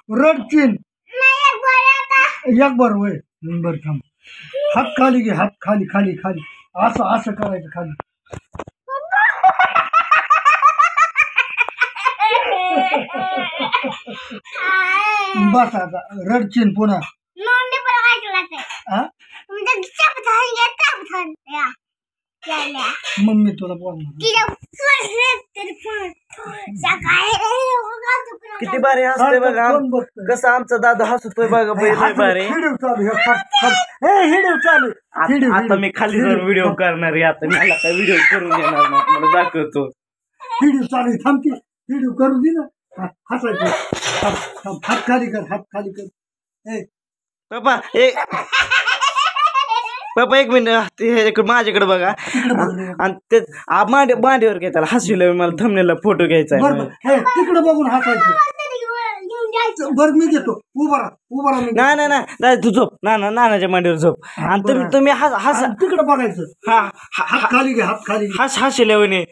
रडचीन एक बर वय बर थांब हात खाली घे हात खाली खाली खाली असं असं करायचं खाली बस आता रडचीन पुन्हा मम्मी तुला बोलणार किती भारी हसतोय बघा कसं आमचा दादा हसतोय बघा भारी आता मी खाली जाऊन व्हिडिओ करणार आहे आता मला काय व्हिडिओ करून देणार नाही मला दाखवतो व्हिडिओ चालू थांबते व्हिडिओ करून दे ना हसायचं हात खाली कर हात खाली कर पप्पा पप्पा एक मिनिट माझ्याकडे बघा आणि ते मांडीवर घेताला हसविलं मला थंबनेलला फोटो घ्यायचा आहे तिकडे बघून हसायचं बरं मी घेतो उभा राहा नाही नाही तू झोप नानाच्या मांडीवर झोप आणि तुम्ही हसा तिकडे बघायचं हा हात खाली घे हात खाली हसले म्हणे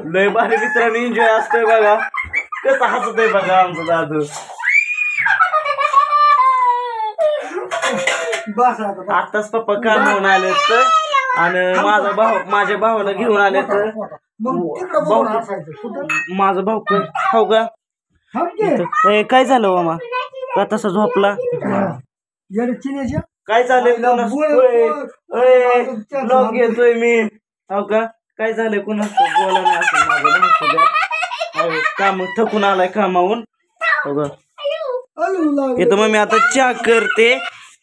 लय भारी मित्रांनी एन्जॉय असतोय बघा कसं हसतोय बघा आमचं दादू आताच पप्पा कामावून आले तर आणि माझ्या भावाला घेऊन आले तर माझा भाऊ खाऊ का काय झालं मामा का तसा झोपला काय चालेल ब्लॉग घेतोय मी हो का काय झालंय कोणाच बोला नाही असं माझं काम थकून आलाय कामावून इथं मम्मी आता चहा करते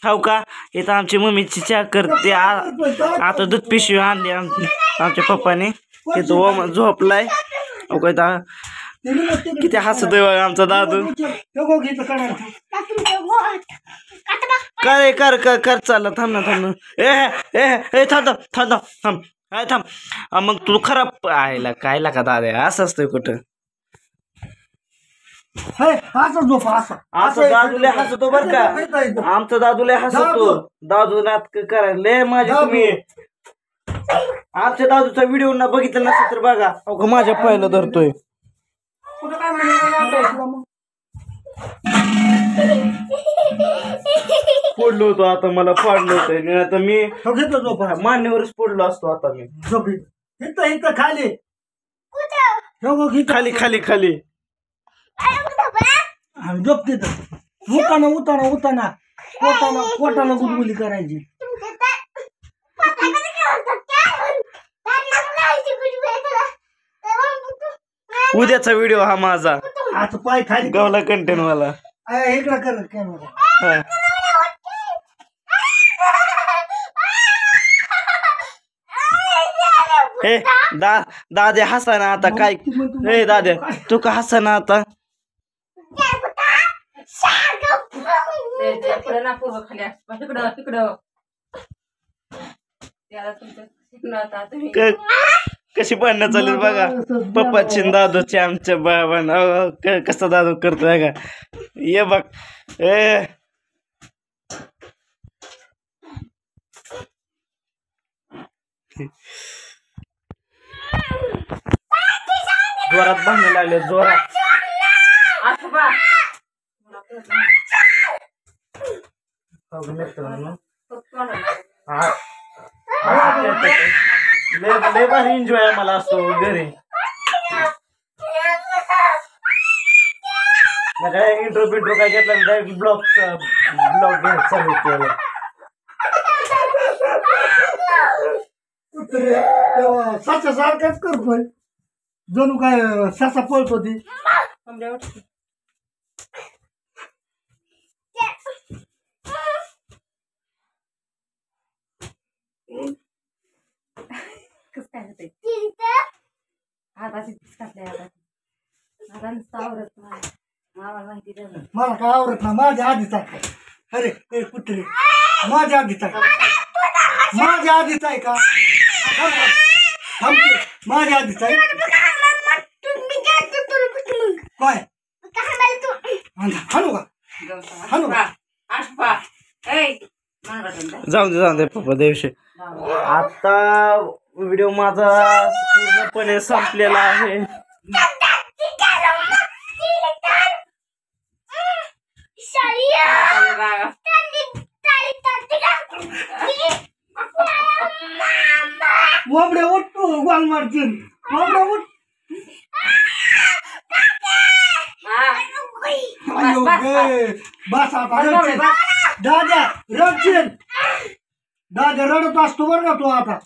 हो का इथं आमची मम्मीची चहा करते आता दूध पिशवी आणली आमच्या पप्पाने इथं झोपलाय हो का किती हसतोय बघा आमचा दादू काय कर चालला थांब ना ए थांब थांब मग तू खराब आहे काय लागा दादा असं असतंय कुठं असं दादूला हसतो बर का आमचा दादूला हसतो दादू नाटक करायला लय माझे तुम्ही आमच्या दादूचा व्हिडिओ ना बघितला नसेल तर बघा अहो माझ्या पायाला धरतोय पडलो होतो आता मला पाडलं होतं आता मी मान्यवरच पडलो असतो आता मी खाली खाली खाली झोपते तर उताना पोटाला गुदगुली करायची उद्याचा व्हिडिओ हा माझा आता पाय खाली गावला कंटेंट मला इकडं कर कॅमेरा हे दाद्या हसा ना आता काय हे दाद्या तू का हसा ना आता कशी भांडणं चालेल बघा पप्पाची दादूची आमच्या बाबांना कसा दादू करतोय का ये बघ ए जोरात भांडणं लागले जोरात लय भारी एन्जॉय मला असतो घरी इंट्रो काय घेतला डायरेक्ट ब्लॉग घ्यायला चालू केलं ससा सारखाच करतोय जणू काय ससा पळतो ती मला काय आवडत ना माझ्या आधीच आहे अरे कुत्रे माझ्या आधीच आहे माझ्या आधीच आहे का माझ्या आधीच आहे काय हाणू का हॅलो जाऊ दे पप्पा देवशे. आता व्हिडिओ माझा पूर्णपणे संपलेला आहे. बाबड्या उठ वाल मारतील. बाबड्या उठ. अयो गे बस आता रडशील. दादा रडशील. दादा रडत असतो बरं का तू आता.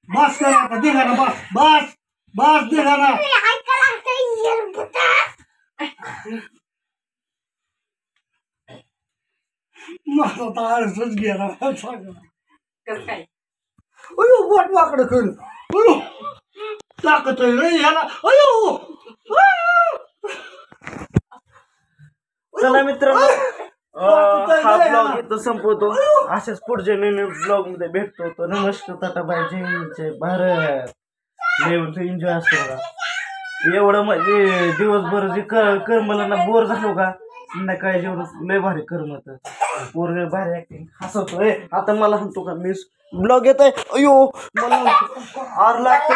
बस कर आता दिघाना बस बस बस दिघाना. माझा तर आळसच गेला अयो बोट वाकडं कर. अयो ताकद आहे रे ह्याला. अयो चला मित्रांनो हा ब्लॉग इथं संपवतो. अशाच पुढच्या नवीन ब्लॉग मध्ये भेटतो. तो नमस्कार टाटा बाय जय भारत. लेवलचं एन्जॉय असतो बघा. एवढं म्हणजे दिवसभर जे करमला ना बोर झालो का संध्याकाळी जेवढं लय भारी करमत. पोर भारी ऍक्टिंग हसवतोय. आता मला म्हणतो का मी ब्लॉग येत आहे. अयो मला आर लागतो.